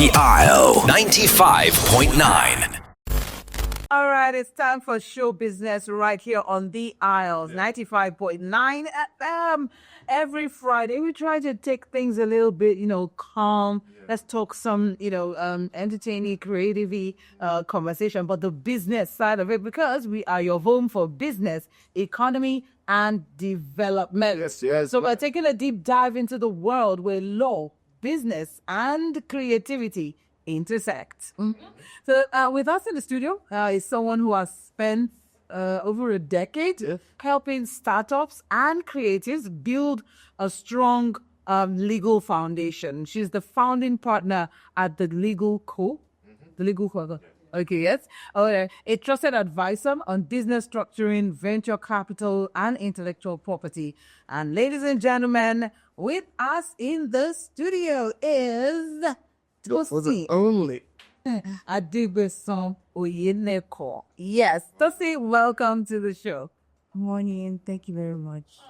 The Isle 95.9. All right, it's time for show business right here on The Isles, 95.9 FM. Every Friday, we try to take things a little bit, calm. Let's talk some, entertaining, creative conversation, but the business side of it, because we are your home for business, economy, and development. Yes. So we're taking a deep dive into the world where law, business, and creativity intersect. So with us in the studio is someone who has spent over a decade helping startups and creatives build a strong legal foundation. She's the founding partner at the Legal Co. The Legal Co. Okay, yes. A trusted advisor on business structuring, venture capital, and intellectual property. And ladies and gentlemen, with us in the studio is Tosin Adegbesan Oyeneko. Yes, Tosin, welcome to the show. Morning. Thank you very much.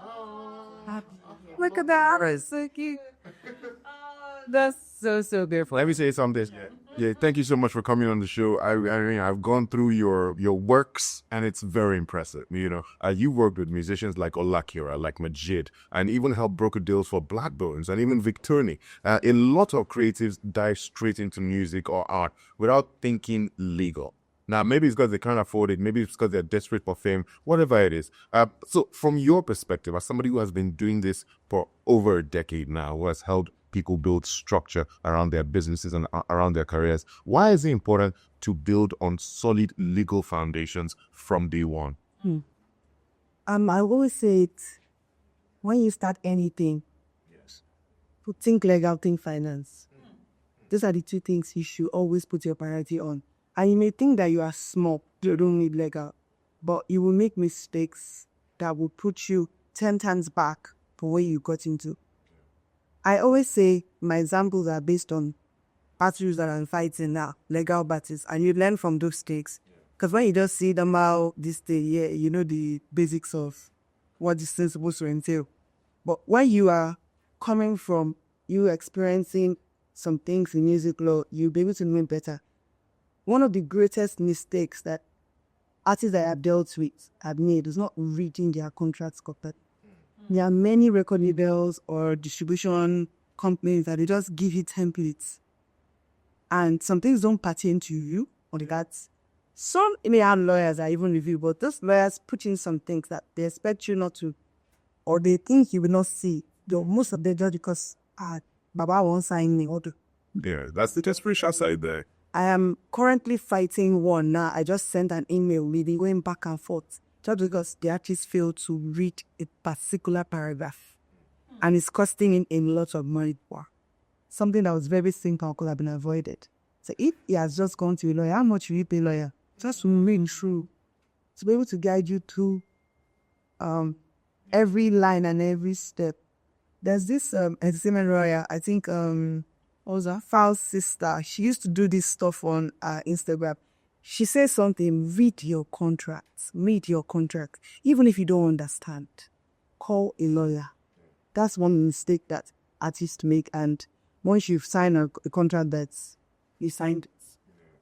Look at that. That's so cute. That's so beautiful. Let me say something. Yeah, thank you so much for coming on the show. I've gone through your works, and it's very impressive. You worked with musicians like Olakira, like Majid, and even helped broker deals for Black Bones and even Victorny. A lot of creatives dive straight into music or art without thinking legal. Now, maybe it's because they can't afford it. Maybe it's because they're desperate for fame, whatever it is. So from your perspective, as somebody who has been doing this for over a decade now, who has helped people build structure around their businesses and around their careers, why is it important to build on solid legal foundations from day one? I always say it, when you start anything, to think legal, think finance. Those are the two things you should always put your priority on. And you may think that you are small, you don't need legal, but you will make mistakes that will put you 10 times back from where you got into. I always say my examples are based on battles that I'm fighting now, legal battles, and you learn from those mistakes. Because when you just see them out this day, you know the basics of what this thing is supposed to entail. But when you are coming from you experiencing some things in music law, you'll be able to know better. One of the greatest mistakes that artists that I have dealt with have made is not reading their contracts correctly. There are many record labels or distribution companies that they just give you templates. And some things don't pertain to you or that. Some may have lawyers that even review, but those lawyers put in some things that they expect you not to, or they think you will not see. Though most of them just because, Baba won't sign me. Yeah, that's the desperation side there. I am currently fighting one now. I just sent an email, we've been going back and forth. Just because the artist failed to read a particular paragraph. And it's costing him a lot of money. Something that was very simple could have been avoided. So if he has just gone to a lawyer, how much will you pay a lawyer? Just to remain true. To be able to guide you through every line and every step. There's this entertainment lawyer, I think, what was her? Fal's sister. She used to do this stuff on Instagram. She says something, read your contracts. Even if you don't understand, call a lawyer. That's one mistake that artists make. And once you've signed a contract that's, you signed it.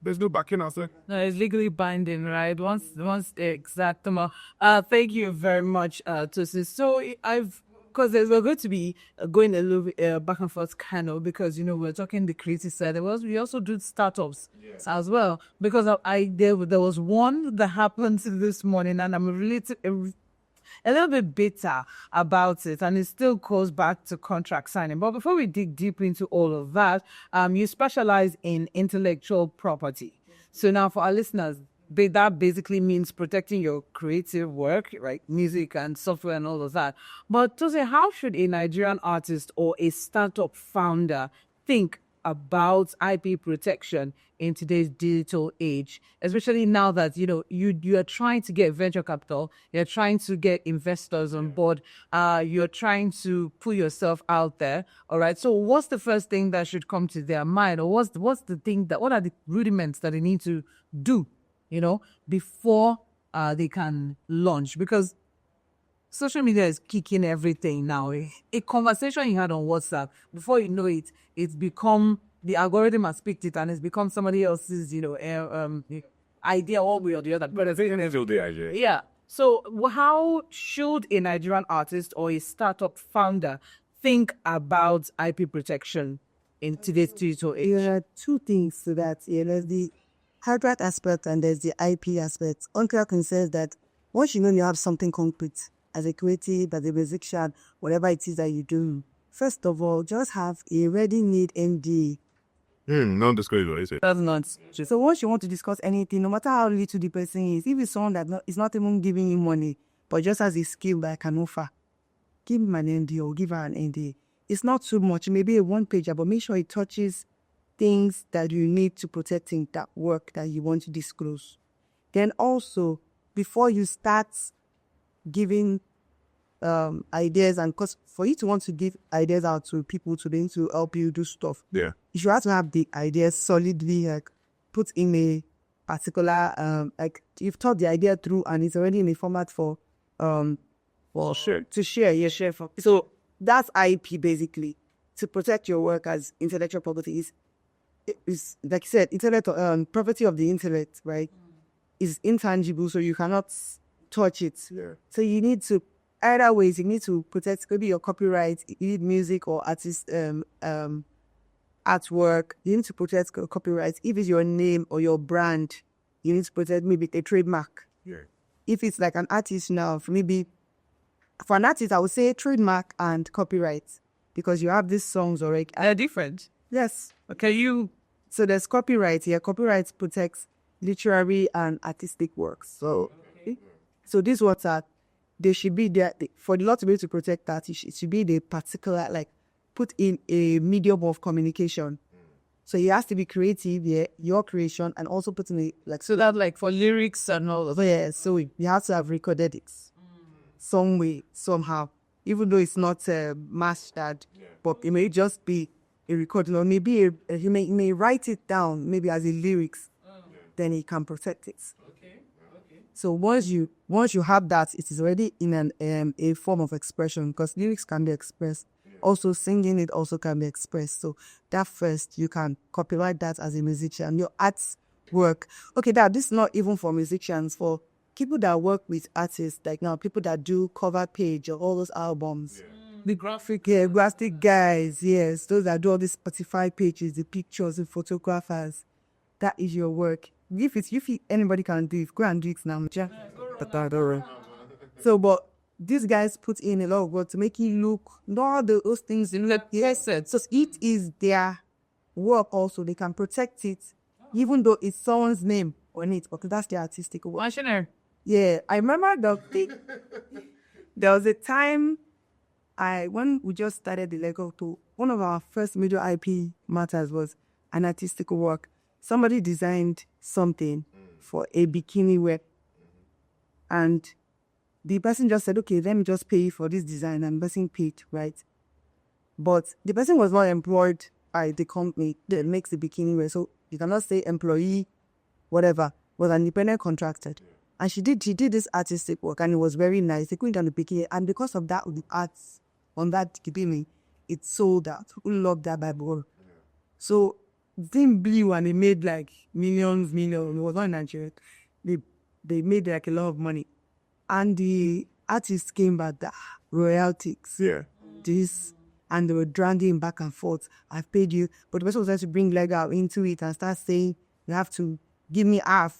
There's no backing out there. No, it's legally binding, right? Once the exact amount. Thank you very much, Tosin. So because we're going to be going a little bit back and forth kind of, because we're talking the creative side. We also do startups as well, because there was one that happened this morning, and I'm really a little bit bitter about it, and it still goes back to contract signing. But before we dig deep into all of that, you specialize in intellectual property. So now for our listeners, that basically means protecting your creative work, right? Music and software and all of that. But Tosin, how should a Nigerian artist or a startup founder think about IP protection in today's digital age, especially now that you are trying to get venture capital, you're trying to get investors on board, you're trying to put yourself out there. All right. So what's the first thing that should come to their mind, or what are the rudiments that they need to do, before they can launch? Because social media is kicking everything now. A conversation you had on WhatsApp, before you know it, it's become the algorithm has picked it and it's become somebody else's, idea one way or the other. But I think it's the idea. Yeah. So how should a Nigerian artist or a startup founder think about IP protection in today's digital age? There are two things to that. There's the hardware aspect and there's the IP aspect. Uncle says that once you know you have something concrete as a creative, as a musician, whatever it is that you do, first of all, just have a ready-made NDA. Non-disclosure, is it? That's not true. So once you want to discuss anything, no matter how little the person is, if it's someone that is not even giving you money, but just has a skill that I can offer, give him an NDA or give her an NDA. It's not too much, maybe a one-pager, but make sure it touches things that you need to protect in that work that you want to disclose. Then also, before you start giving ideas, and because for you to want to give ideas out to people to be able to help you do stuff, Yeah. you should have to have the ideas solidly put in a particular you've thought the idea through and it's already in a format for Sure. to share. Yeah, share for. So that's IP basically to protect your work as intellectual property is like you said, property of the intellect, right? Is intangible, so you cannot touch it. Yeah. So you need to either ways you need to protect maybe your copyright, you need music or artist artwork, you need to protect copyright. If it's your name or your brand, you need to protect maybe a trademark. Yeah. If it's like an artist now, for an artist, I would say trademark and copyright because you have these songs already. They're different. Yes. Okay, So there's copyright here. Copyright protects literary and artistic works. So, So these ones they should be there for the law to be able to protect that. It should be the particular put in a medium of communication. So it has to be creative, yeah, your creation, and also put in so that for lyrics and all of that. yeah. So you have to have recorded it some way, somehow, even though it's not mastered, but it may just be a recording, or maybe you may write it down, maybe as a lyrics, then you can protect it. So once you have that, it is already in a form of expression because lyrics can be expressed. Also, singing it also can be expressed. So that first, you can copyright that as a musician. Your art's work. Okay, this is not even for musicians. For people that work with artists, like now, people that do cover page or all those albums. The graphic. Yeah, graphic guys, yes. Those that do all these Spotify pages, the pictures, the photographers. That is your work. If anybody can do it, go and do it now. So, but these guys put in a lot of work to make it look, not those things, yes. So it is their work also. They can protect it, even though it's someone's name on it, because that's their artistic work. Machinery. Yeah, I remember there was a time when we just started the Lego tool, one of our first major IP matters was an artistic work. Somebody designed something for a bikini wear. And the person just said, okay, let me just pay you for this design. And the person paid, right? But the person was not employed by the company that makes the bikini wear. So you cannot say employee, whatever, was an independent contractor. And she did this artistic work and it was very nice. They couldn't down the bikini. And because of that, the arts on that bikini, it sold out. People loved that Bible. So thing blew and they made millions. It was not in Nigeria. They made a lot of money. And the artists came back, royalties. yeah. This, and they were dragging back and forth. I've paid you. But the person was trying to bring Lego into it and start saying, you have to give me half.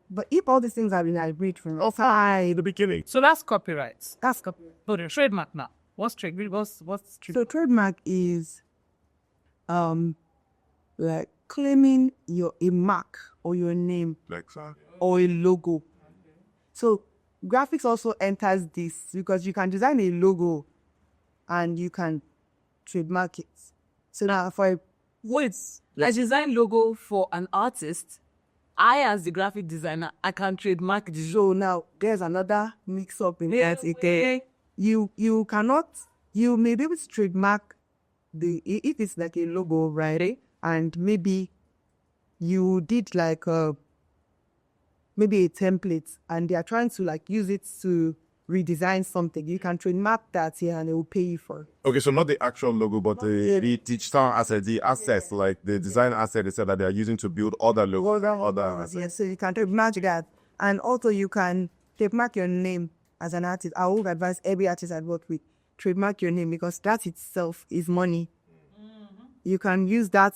But if all these things have been agreed from In the beginning. So that's copyright. that's copyright. But the trademark now. What's trademark? What's So trademark is claiming a mark or your name or a logo. So graphics also enters this because you can design a logo and you can trademark it. So now I design logo for an artist. I, as the graphic designer, I can trademark the show. so now there's another mix up in that. You cannot, you may be able to trademark if it's like a logo, right? And maybe you did maybe a template and they are trying to use it to redesign something, you can trademark that here and it will pay you for it. Okay, so not the actual logo, but the digital asset, the assets, like the design asset, they said that they are using to build other logos, other assets. Yes, so you can trademark that. And also you can trademark your name as an artist. I would advise every artist I work with, trademark your name, because that itself is money. You can use that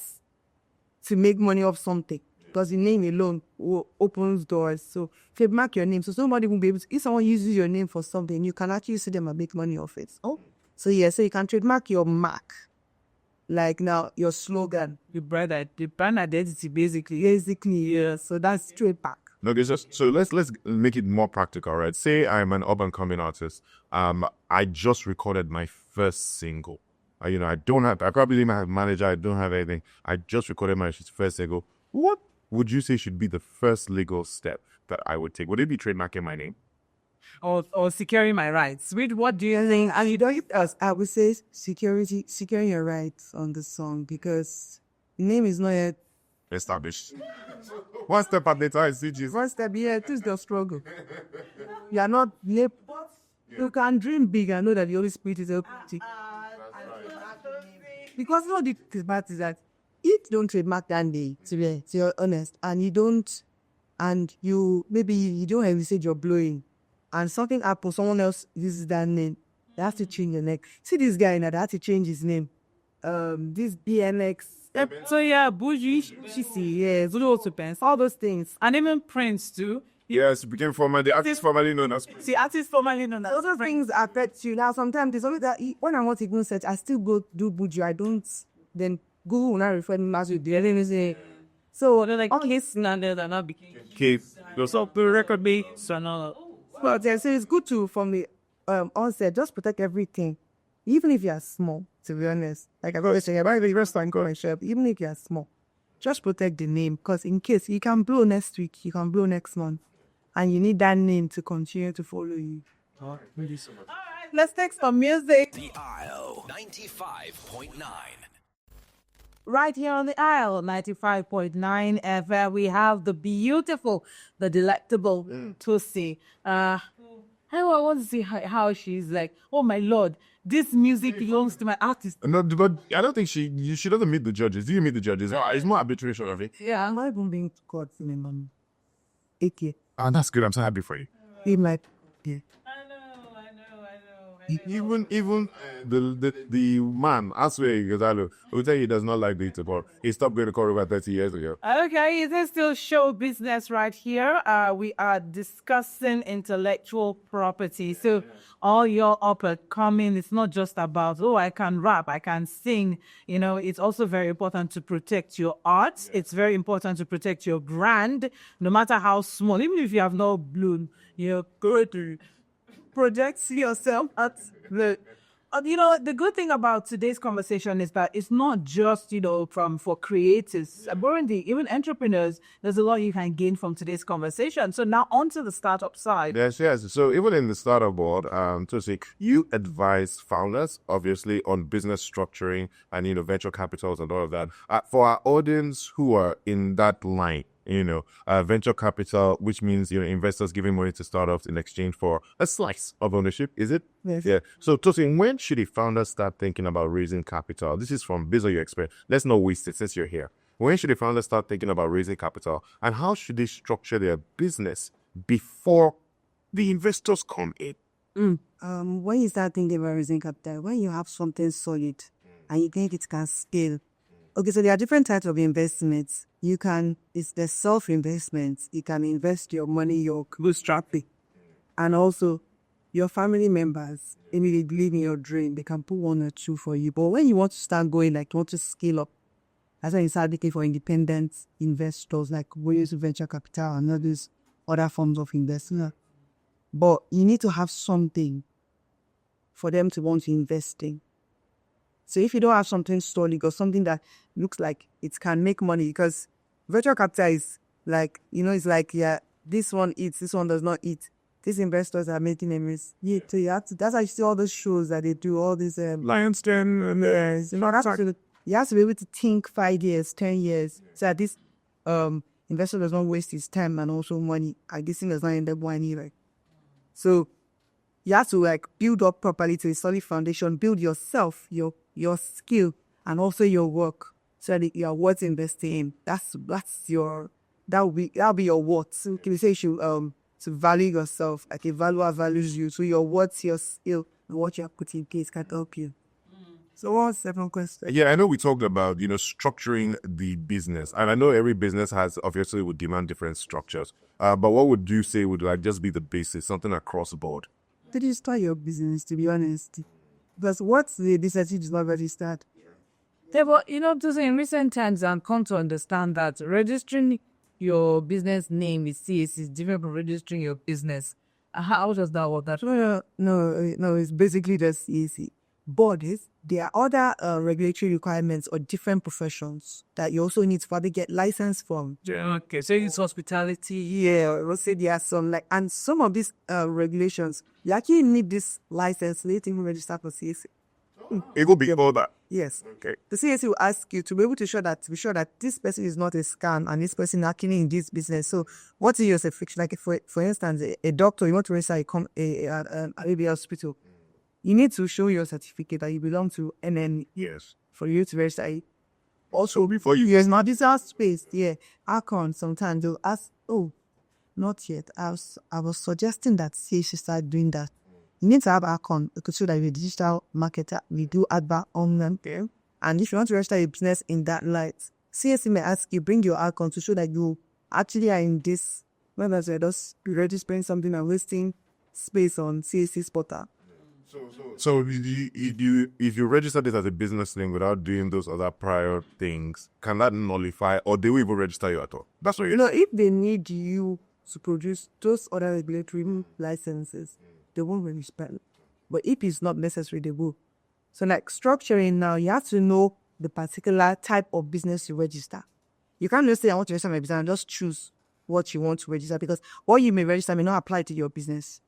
to make money off something, because the name alone opens doors. So trademark your name, so somebody will be able to, if someone uses your name for something, you can actually see them and make money off it. So yeah, so you can trademark your mark, like now your slogan, The brand identity, basically. yeah. So that's trademark. Okay, so let's make it more practical, right? Say I'm an up and coming artist. I just recorded my first single. I probably didn't have a manager. I don't have anything. I just recorded my first single. What would you say should be the first legal step that I would take? Would it be trademarking my name? Or securing my rights. What do you think? And you don't give us, I would say securing your rights on the song, because the name is not yet Established. One step at a time, CGs. one step. Yeah, it is the struggle. You are not late. You can dream big and know that the Holy Spirit is helping you. Because the part is that if you don't trademark that name, to be honest, and you don't, and maybe you don't envisage you're blowing, and something happens, someone else uses that name, they have to change your name. See this guy now, they have to change his name. This BNX. So yeah, Bougie, Shisi, yeah, Zulu Pens, all those things. And even Prince too. Yes, it became the artist formerly known as. See, artist formerly known as. Those things affect you. Now, sometimes there's always that when I want to go search, I still go do Buju. I don't then Google will not refer me as with the other say. So They're like, all his standards are not became. Keep. So the record be so now. But yeah, so it's good to from the onset just protect everything, even if you are small. To be honest, like I always say, about the restaurant going shop, even if you are small, just protect the name, because in case you can blow next week, you can blow next month, and you need that name to continue to follow you. All right, let's take some music. The Isle 95.9. Right here on the Isle, 95.9 FM, we have the beautiful, the delectable Tosin. I want to see how she's like, oh my Lord, this music belongs to my artist. No, but I don't think she doesn't meet the judges. Do you meet the judges? It's more arbitration of it. Yeah, I'm not even being to court in a month. 8 And that's good. I'm so happy for you. He might, yeah. Even the man, Aswe Gonzalo, will tell you he does not like the but he stopped going to court over 30 years ago. Okay, is it still show business right here? We are discussing intellectual property. So all your up and coming, it's not just about, oh, I can rap, I can sing. It's also very important to protect your art. It's very important to protect your brand, no matter how small. Even if you have no bloom, you're going to project yourself at the the good thing about today's conversation is that it's not just for creators, even entrepreneurs. There's a lot you can gain from today's conversation. So now on to the startup side. Yes. So even in the startup world, Tosin, you advise founders obviously on business structuring and venture capitals and all of that. For our audience who are in that line, venture capital, which means investors giving money to startups in exchange for a slice of ownership, is it? Yes. Yeah. So Tosin, when should a founder start thinking about raising capital? This is from Biz or Your Expert. Let's not waste it since you're here. When should a founder start thinking about raising capital, and how should they structure their business before the investors come in? When you start thinking about raising capital, when you have something solid and you think it can scale. Okay, so there are different types of investments. It's the self-investments. You can invest your money, your bootstrapping. And also, your family members, if they believe in your dream, they can put 1 or 2 for you. But when you want to start going, like you want to scale up, that's when you start looking for independent investors, like we use venture capital and all these other forms of investment. But you need to have something for them to want to invest in. So if you don't have something solid or something that looks like it can make money, because venture capital is like, it's like, yeah, this one eats, this one does not eat. These investors are making a miss. Yeah, so that's why you see all those shows that they do, all these Lion's Den and you have to be able to think 5 years, 10 years, so that this investor does not waste his time and also money. And this thing does not end up winning. So you have to like build up properly to a solid foundation, build yourself, your skill, and also your work, so that you are worth investing in. That'll be your worth. So can you say you should to value yourself, like a valuer values you, so your worth, your skill, and what you have put in place can help you. So what's the second question? Yeah, I know we talked about, structuring the business. And I know every business obviously would demand different structures. But what would you say would like just be the basis, something across the board? Did you start your business, to be honest? Because what's the disadvantage is not ready start? Yeah, but in recent times, I've come to understand that registering your business name is CAC is different from registering your business. How does that work? No, it's basically just easy. But there are other regulatory requirements or different professions that you also need to probably get license from. Okay, so it's hospitality. Yeah, we'll say there are some and some of these regulations, you actually need this license to let you register for CAC. It will be all that. Yes. Okay. The CAC will ask you to be able to be sure that this person is not a scam and this person actually in this business. So what is your certification? Like for instance, a doctor, you want to register a hospital. You need to show your certificate that you belong to NN Yes. for you to register it. Also, before you... Yes, now this is space. Yeah. Account sometimes they'll ask, oh, not yet. I was suggesting that CAC start doing that. You need to have account because so that you're a digital marketer, we do advert online there. And if you want to register a business in that light, CAC may ask you bring your account to show that you actually are in this. Whether you're just registering something and listing space on CAC's portal. So if you register this as a business name without doing those other prior things, can that nullify, or they will even register you at all? That's what If they need you to produce those other regulatory licenses, they won't register. But if it's not necessary, they will. So like structuring now, you have to know the particular type of business you register. You can't just say, I want to register my business and just choose what you want to register, because what you may register may not apply to your business.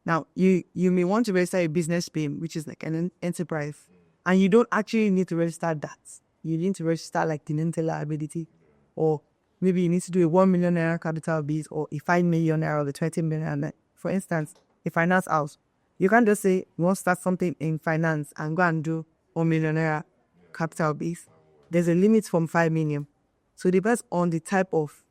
Now, you may want to register a business name, which is like an enterprise, and you don't actually need to register that. You need to register like the tenant liability, or maybe you need to do a 1 million naira capital base, or a 5 million naira, or the 20 million naira. For instance, a finance house. You can't just say you want to start something in finance and go and do 1 million naira capital base. There's a limit from 5 million. So it depends on the type of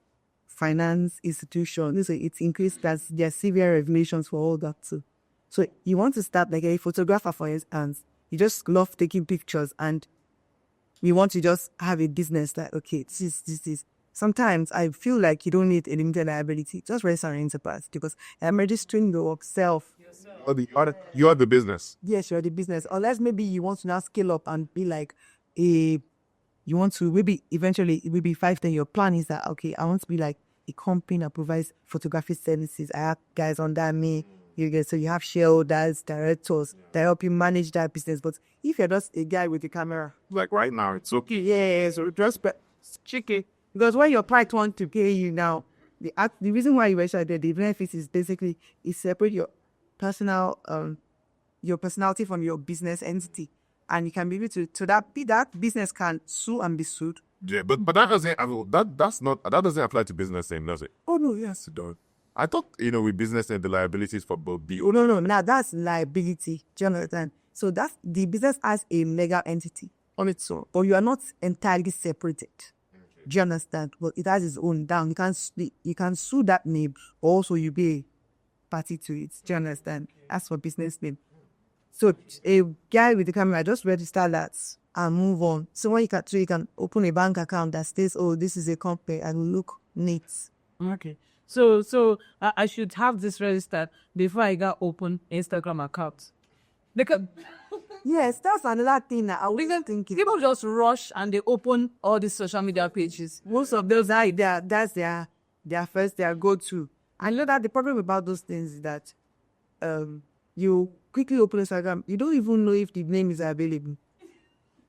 finance institution. So it's increased. There are severe regulations for all that too. So you want to start like a photographer, for instance. You just love taking pictures and you want to just have a business that, okay, this is. Sometimes I feel like you don't need a limited liability. Just register an enterprise, because I'm registering yourself. You are the business. Yes, you're the business. Unless maybe you want to now scale up and be like you want to maybe eventually, maybe 5-10, your plan is that, okay, I want to be like a company that provides photography services. I have guys under me. So you have shareholders, directors that help you manage that business. But if you're just a guy with a camera, Like right now, it's okay. yeah, so just chicken. Because when your client want to pay you now, the reason why you register there, the benefits is basically separate your personality from your business entity, and you can be able to that business can sue and be sued. Yeah, but that doesn't apply to business name, does it? Oh no, yes, It does. I thought with business name the liabilities for both be. Oh no, now that's liability. Do you understand? So that's the business as a legal entity on its own, but you are not entirely separated. Do you understand? Well, it has its own down. You can sue that name. Also, you be a party to it. Do you understand? As for business name. So a guy with the camera, just register that and move on. So when you can open a bank account that says, oh, this is a company, and look neat. Okay. So I should have this registered before I got open Instagram account. Because Yes, that's another thing that I wasn't thinking. people just rush and they open all these social media pages. Most of those that's their go-to. I know that the problem about those things is that you quickly open Instagram, you don't even know if the name is available.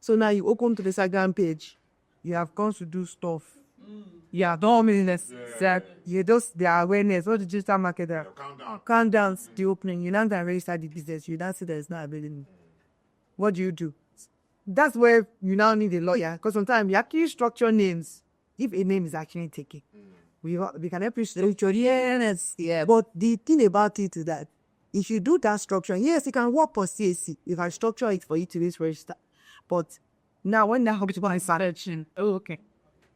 So now you open to the Instagram page, you have gone to do stuff. Yeah, don't business. You just the awareness, what the digital marketer. Countdowns the opening. You now can register the business. You now see that it's not available. What do? That's where you now need a lawyer, because sometimes you actually structure names. If a name is actually taken, we can help you structure. Yes, yeah. But the thing about it is that if you do that structure, yes, you can work for CAC. You can structure it for you to be registered. But now when that hospital is started, Oh, okay.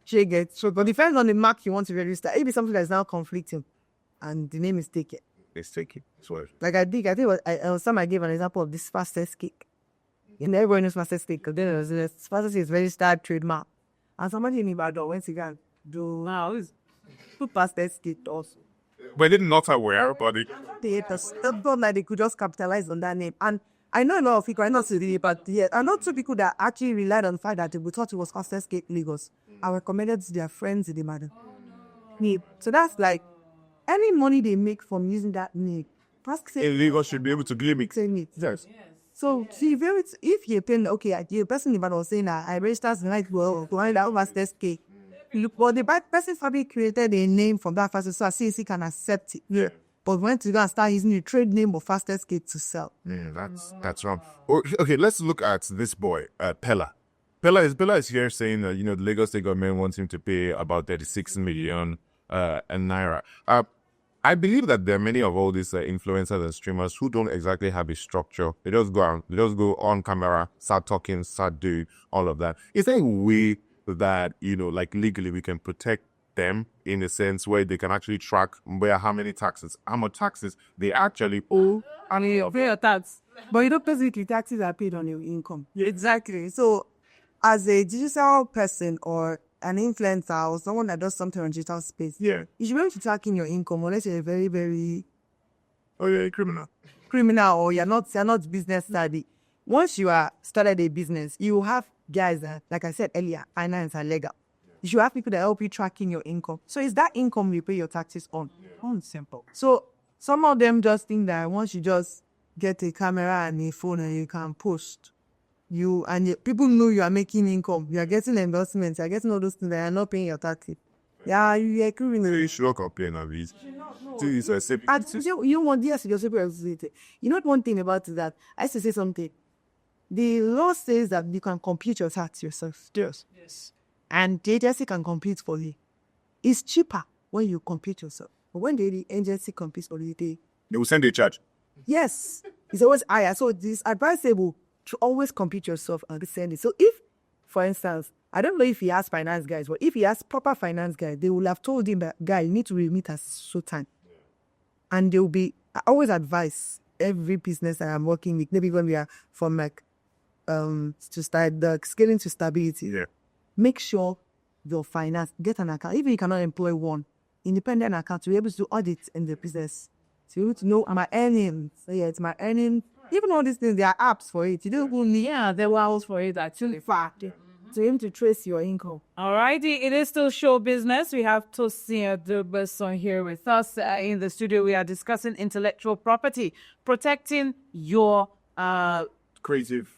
she gets so, but depends on the mark you want to register. It be something that's now conflicting, and the name is taken. It's taken. Swear. Like I think some I gave an example of this fastest cake. And everyone knows fastest cake because then the fastest is registered trademark. And somebody in Ibadan went to go and do Wow. put fastest cake also. But they're not aware, but They thought like they could just capitalize on that name. And I know a lot of people, I not today, but yeah, I know two people that actually relied on the fact that they thought it was fastest cake Lagos. I recommended to their friends in the matter. Yeah. So that's like any money they make from using that name. illegal should be able to claim it. Saying it. Yes. So see, if you're paying, okay, the person in the was saying that I registered tonight, well, to find out fastest cake. But the bad person probably created a name from that fastest, so CAC can accept it. Yeah. But when to go and start using the trade name of fastest cake to sell. Yeah, that's wrong. Okay, let's look at this boy, Pella. Pella is here saying that the Lagos State government wants him to pay about 36 million naira. I believe that there are many of all these influencers and streamers who don't exactly have a structure. They just go on camera, start talking, start doing all of that. Is there a way that like legally we can protect them in a sense where they can actually track how much taxes they actually owe? And you pay your tax. But you don't basically taxes are paid on your income. Yeah. Exactly. So as a digital person or an influencer or someone that does something on digital space, Yeah. you should be able to track in your income unless you're a very, very Criminal. or you're not business savvy. Once you are started a business, you have guys that, like I said earlier, finance and legal. You should have people that help you tracking your income. So it's that income you pay your taxes on. Simple. So some of them just think that once you just get a camera and a phone and you can post, people know you are making income. You are getting endorsements. You are getting all those things that you are not paying your taxes. Yeah, you are criminal. You should not complain of it. You want yes, you're super excited. You know one thing about that? I used to say something. The law says that you can compute your tax yourself. Yes. And the agency can compute for you. It's cheaper when you compute yourself. But when the agency computes for you, they will send a charge. Yes. It's always higher. So it's advisable to always compute yourself and send it. So if, for instance, I don't know if he has finance guys, but if he has proper finance guys, they will have told him that, guy, you need to remit at so time. And they will be, I always advise every business that I'm working with, maybe when we are from to start the scaling to stability. Yeah. Make sure your finance, get an account. Even you cannot employ one independent account to be able to do audits in the business. To be able to know, am I earning? So yeah, it's my earning. Even all these things, there are apps for it. You don't even need. Yeah, there were apps for it actually. Fact. To be able to trace your income. Alrighty, it is still show business. We have Tosin Adegbesan here with us in the studio. We are discussing intellectual property, protecting your Creative.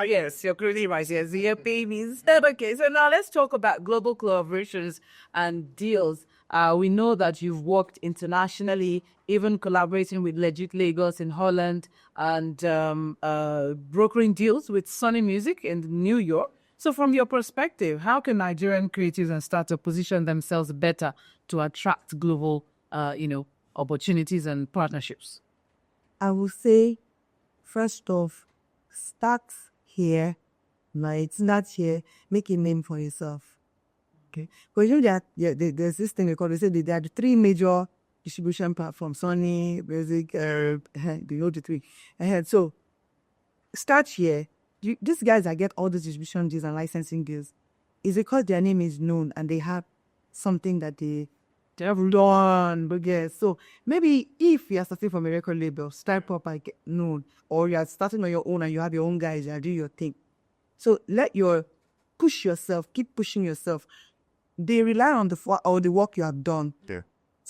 yes, your creative ideas, your babies. Okay, so now let's talk about global collaborations and deals. We know that you've worked internationally, even collaborating with Legit Lagos in Holland and brokering deals with Sony Music in New York. So from your perspective, how can Nigerian creatives and startups position themselves better to attract global, opportunities and partnerships? I will say, first off, start here, right? Start here, make a name for yourself. Okay? Because there's this thing they say there are the three major distribution platforms: Sony, Music, the other three. So start here. These guys that get all the distribution deals and licensing deals is because their name is known and they have something that they have done. But yes, so maybe if you are starting from a record label, start proper, get known, or you are starting on your own and you have your own guys, you are doing your thing. So push yourself, keep pushing yourself. They rely on the work you have done to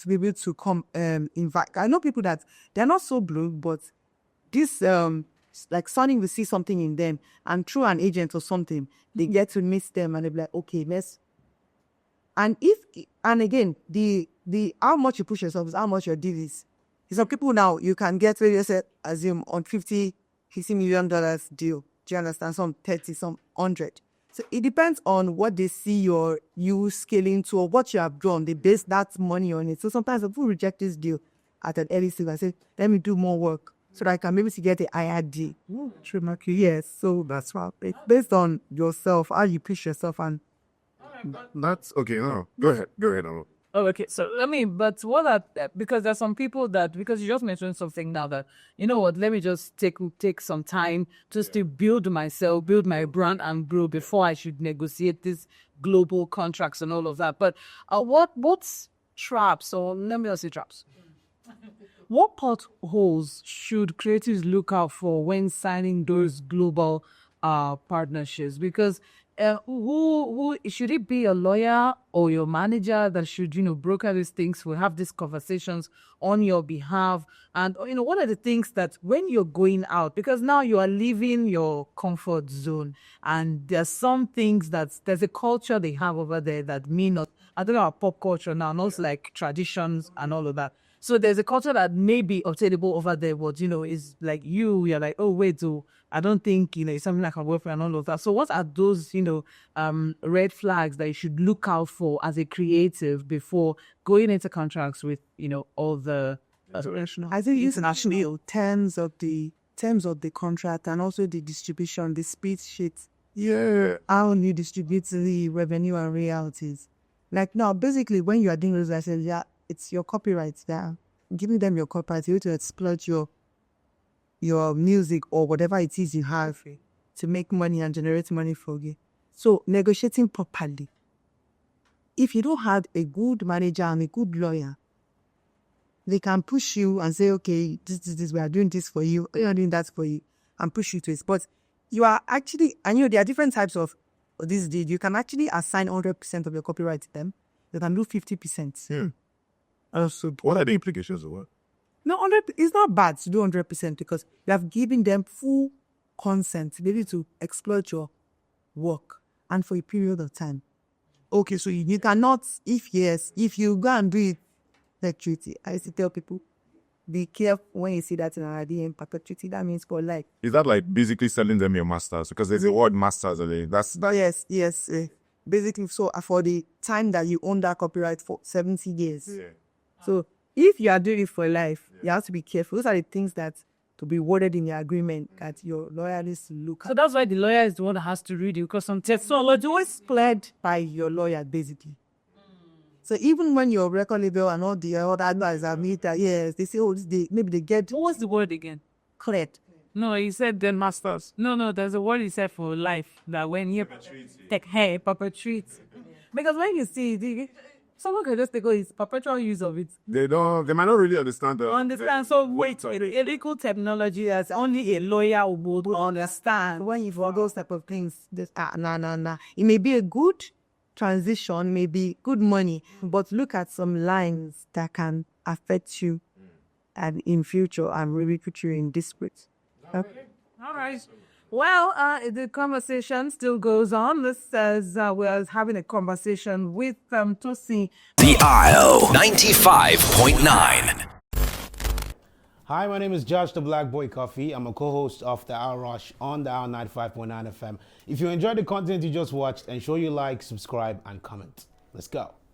be able to come invite. I know people that they're not so blue, but this like Sony will see something in them, and through an agent or something, they get to miss them and they'll be like, okay, let's. And again, the how much you push yourself is how much your deal is. Some people now, you can get, assume, on $50 million deal. Do you understand? Some 30, some 100. So it depends on what they see you scaling to or what you have done. They base that money on it. So sometimes people reject this deal at an early stage and say, let me do more work. so that I can maybe to get a higher deal. Trademark you, yes. So that's why it's based on yourself, how you push yourself, and That's okay. No, go ahead. Go ahead. No. Oh, okay. So, I mean, but what are, because there's some people that, because you just mentioned something now that, you know what, let me just take some time just to build myself, build my brand and grow before I should negotiate these global contracts and all of that. But what's traps, or let me not say traps. What potholes should creatives look out for when signing those global partnerships? Because who should it be, a lawyer or your manager that should, broker these things, will have these conversations on your behalf? And what are the things that when you're going out, because now you are leaving your comfort zone, and there's some things there's a culture they have over there that may not, I don't know, our pop culture now, and also like traditions and all of that. So there's a culture that may be obtainable over there, but is like you're like, oh wait, I don't think it's something like a work for and all of that. So what are those red flags that you should look out for as a creative before going into contracts with all the international? I think international terms of the contract, and also the distribution, the speed sheet. Yeah. How you distribute the revenue and royalties. Like now, basically, when you are doing those licenses, it's your copyrights there. Giving them your copyright, you to exploit your music or whatever it is you have to make money and generate money for you. So negotiating properly. If you don't have a good manager and a good lawyer, they can push you and say, okay, this, we are doing this for you, we are doing that for you, and push you to it. But you are actually, and there are different types of this deal. You can actually assign 100% of your copyright to them. They can do 50%. Yeah. So what are the implications of what? No, 100. It's not bad to do 100% because you have given them full consent to be able to exploit your work, and for a period of time. Okay, so you cannot, if you go and do it perpetuity. I used to tell people, be careful when you see that in an idea in perpetuity. That means for life. Is that like basically selling them your masters? Because there's a word masters. Yes. Basically, so for the time that you own that copyright for 70 years. Yeah. So if you are doing it for life, you have to be careful. Those are the things that to be worded in your agreement that your lawyer needs to look at. So that's why the lawyer is the one that has to read it, because some technology always Pledged by your lawyer, basically. So even when your record label and all the other advisors meet that, yes, they say, maybe they get. What was the word again? Cleared. No, he said then masters. No, there's a word he said for life, that when you perpetuate. Because when you see someone can just take his perpetual use of it. They might not really understand So wait, a legal terminology that only a lawyer would understand. When you for those type of things, nah. It may be a good transition, may be good money, but look at some lines that can affect you and in future and really put you in dispute. Okay. All right. Well, the conversation still goes on. This says we're having a conversation with Tosin. The Isle 95.9. Hi, my name is Josh the Black Boy Coffee. I'm a co-host of The Hour Rush on The Hour 95.9 FM. If you enjoyed the content you just watched, ensure you like, subscribe, and comment. Let's go.